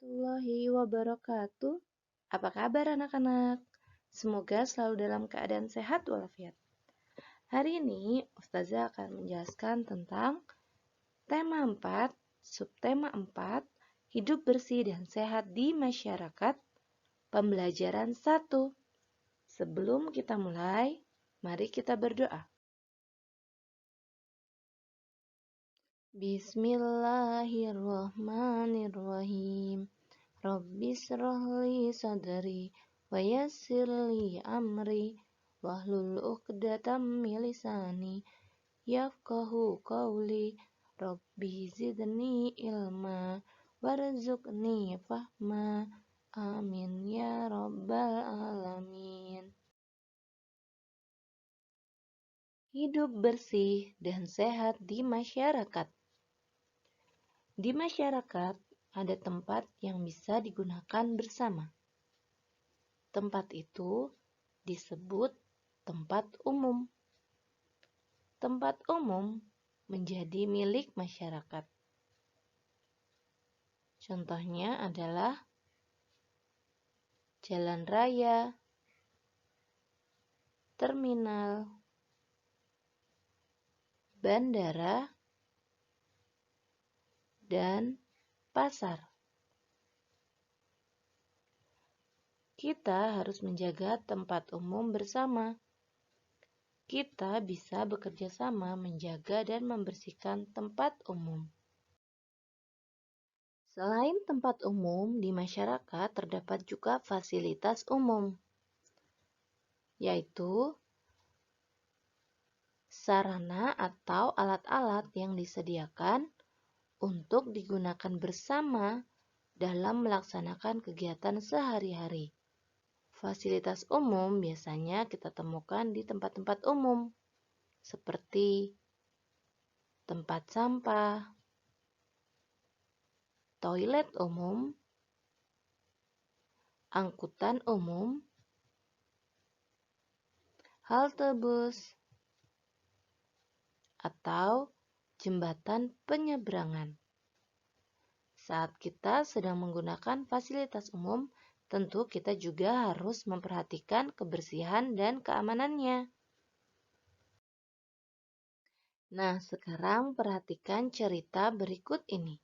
Warahmatullahi wabarakatuh. Apa kabar anak-anak? Semoga selalu dalam keadaan sehat walafiat. Hari ini Ustazah akan menjelaskan tentang tema 4, subtema 4, hidup bersih dan sehat di masyarakat, pembelajaran 1. Sebelum kita mulai, mari kita berdoa. Bismillahirrahmanirrahim. Rabbi shrahli sadri wa yassirli amri wahlul 'uqdatam min lisani yafqahu qawli. Rabbi zidni ilma warzuqni fahma. Amin ya rabbal alamin. Hidup bersih dan sehat di masyarakat. Di masyarakat ada tempat yang bisa digunakan bersama. Tempat itu disebut tempat umum. Tempat umum menjadi milik masyarakat. Contohnya adalah jalan raya, terminal, bandara, dan pasar. Kita harus menjaga tempat umum bersama. Kita bisa bekerja sama menjaga dan membersihkan tempat umum. Selain tempat umum, di masyarakat terdapat juga fasilitas umum, yaitu sarana atau alat-alat yang disediakan untuk digunakan bersama dalam melaksanakan kegiatan sehari-hari. Fasilitas umum biasanya kita temukan di tempat-tempat umum, seperti tempat sampah, toilet umum, angkutan umum, halte bus, atau jembatan penyeberangan. Saat kita sedang menggunakan fasilitas umum, tentu kita juga harus memperhatikan kebersihan dan keamanannya. Nah, sekarang perhatikan cerita berikut ini.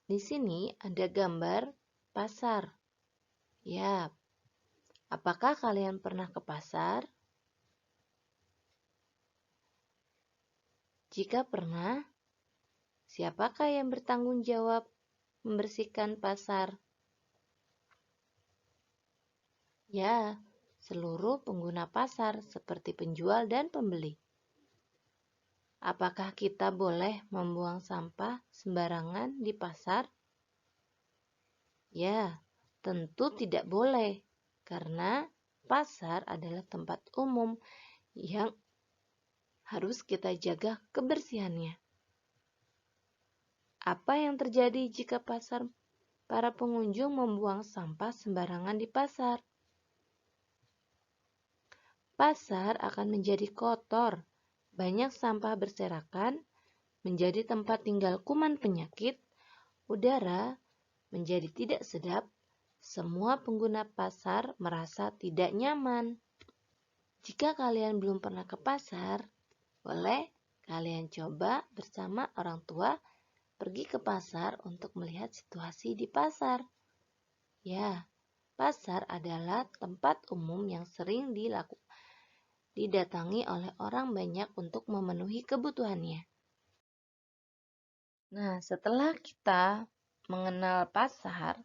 Di sini ada gambar pasar. Ya, apakah kalian pernah ke pasar? Jika pernah, siapakah yang bertanggung jawab membersihkan pasar? Ya, seluruh pengguna pasar seperti penjual dan pembeli. Apakah kita boleh membuang sampah sembarangan di pasar? Ya, tentu tidak boleh, karena pasar adalah tempat umum yang harus kita jaga kebersihannya. Apa yang terjadi jika para pengunjung membuang sampah sembarangan di pasar? Pasar akan menjadi kotor, banyak sampah berserakan, menjadi tempat tinggal kuman penyakit, udara menjadi tidak sedap, semua pengguna pasar merasa tidak nyaman. Jika kalian belum pernah ke pasar, boleh kalian coba bersama orang tua pergi ke pasar untuk melihat situasi di pasar. Ya, pasar adalah tempat umum yang sering didatangi oleh orang banyak untuk memenuhi kebutuhannya. Nah, setelah kita mengenal pasar,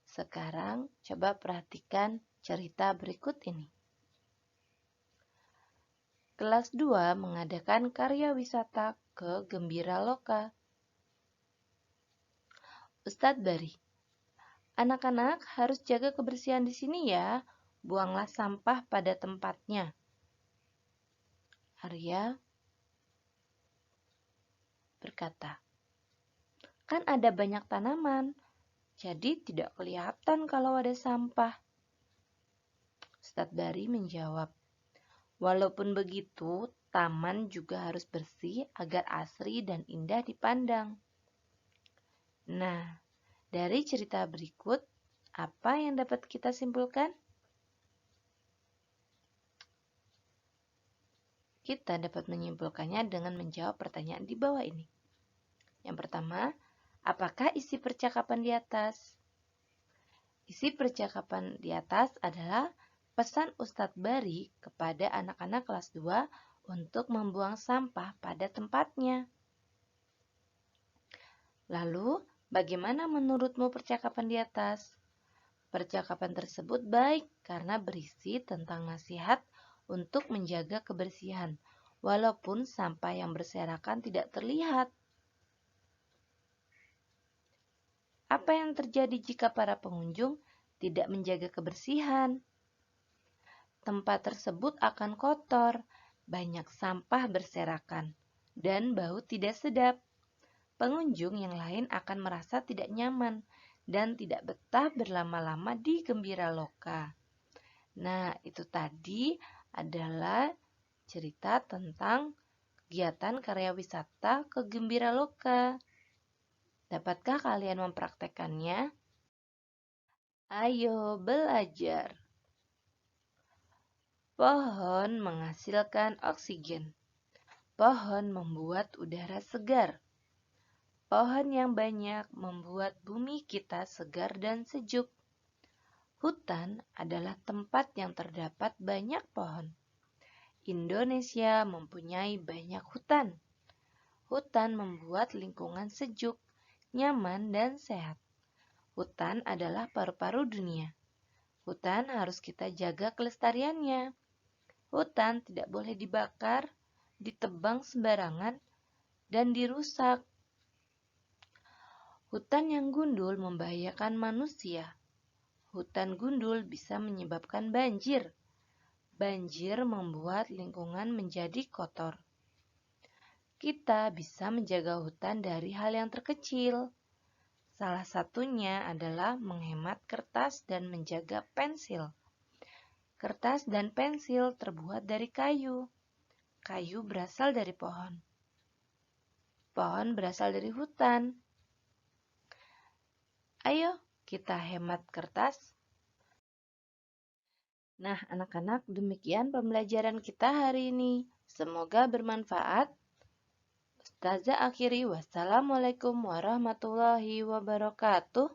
sekarang coba perhatikan cerita berikut ini. Kelas 2 mengadakan karya wisata ke Gembira Loka. Ustadz Bari, anak-anak harus jaga kebersihan di sini ya, buanglah sampah pada tempatnya. Arya berkata, kan ada banyak tanaman, jadi tidak kelihatan kalau ada sampah. Ustadz Bari menjawab, walaupun begitu, taman juga harus bersih agar asri dan indah dipandang. Nah, dari cerita berikut, apa yang dapat kita simpulkan? Kita dapat menyimpulkannya dengan menjawab pertanyaan di bawah ini. Yang pertama, apakah isi percakapan di atas? Isi percakapan di atas adalah pesan Ustadz Bari kepada anak-anak kelas 2 untuk membuang sampah pada tempatnya. Lalu, bagaimana menurutmu percakapan di atas? Percakapan tersebut baik karena berisi tentang nasihat untuk menjaga kebersihan, walaupun sampah yang berserakan tidak terlihat. Apa yang terjadi jika para pengunjung tidak menjaga kebersihan? Tempat tersebut akan kotor, banyak sampah berserakan, dan bau tidak sedap. Pengunjung yang lain akan merasa tidak nyaman dan tidak betah berlama-lama di Gembira Loka. Nah, itu tadi adalah cerita tentang kegiatan karya wisata ke Gembira Loka. Dapatkah kalian mempraktekannya? Ayo belajar. Pohon menghasilkan oksigen. Pohon membuat udara segar. Pohon yang banyak membuat bumi kita segar dan sejuk. Hutan adalah tempat yang terdapat banyak pohon. Indonesia mempunyai banyak hutan. Hutan membuat lingkungan sejuk, nyaman, dan sehat. Hutan adalah paru-paru dunia. Hutan harus kita jaga kelestariannya. Hutan tidak boleh dibakar, ditebang sembarangan, dan dirusak. Hutan yang gundul membahayakan manusia. Hutan gundul bisa menyebabkan banjir. Banjir membuat lingkungan menjadi kotor. Kita bisa menjaga hutan dari hal yang terkecil. Salah satunya adalah menghemat kertas dan menjaga pensil. Kertas dan pensil terbuat dari kayu. Kayu berasal dari pohon. Pohon berasal dari hutan. Ayo, kita hemat kertas. Nah, anak-anak, demikian pembelajaran kita hari ini. Semoga bermanfaat. Ustazah akhiri, wassalamualaikum warahmatullahi wabarakatuh.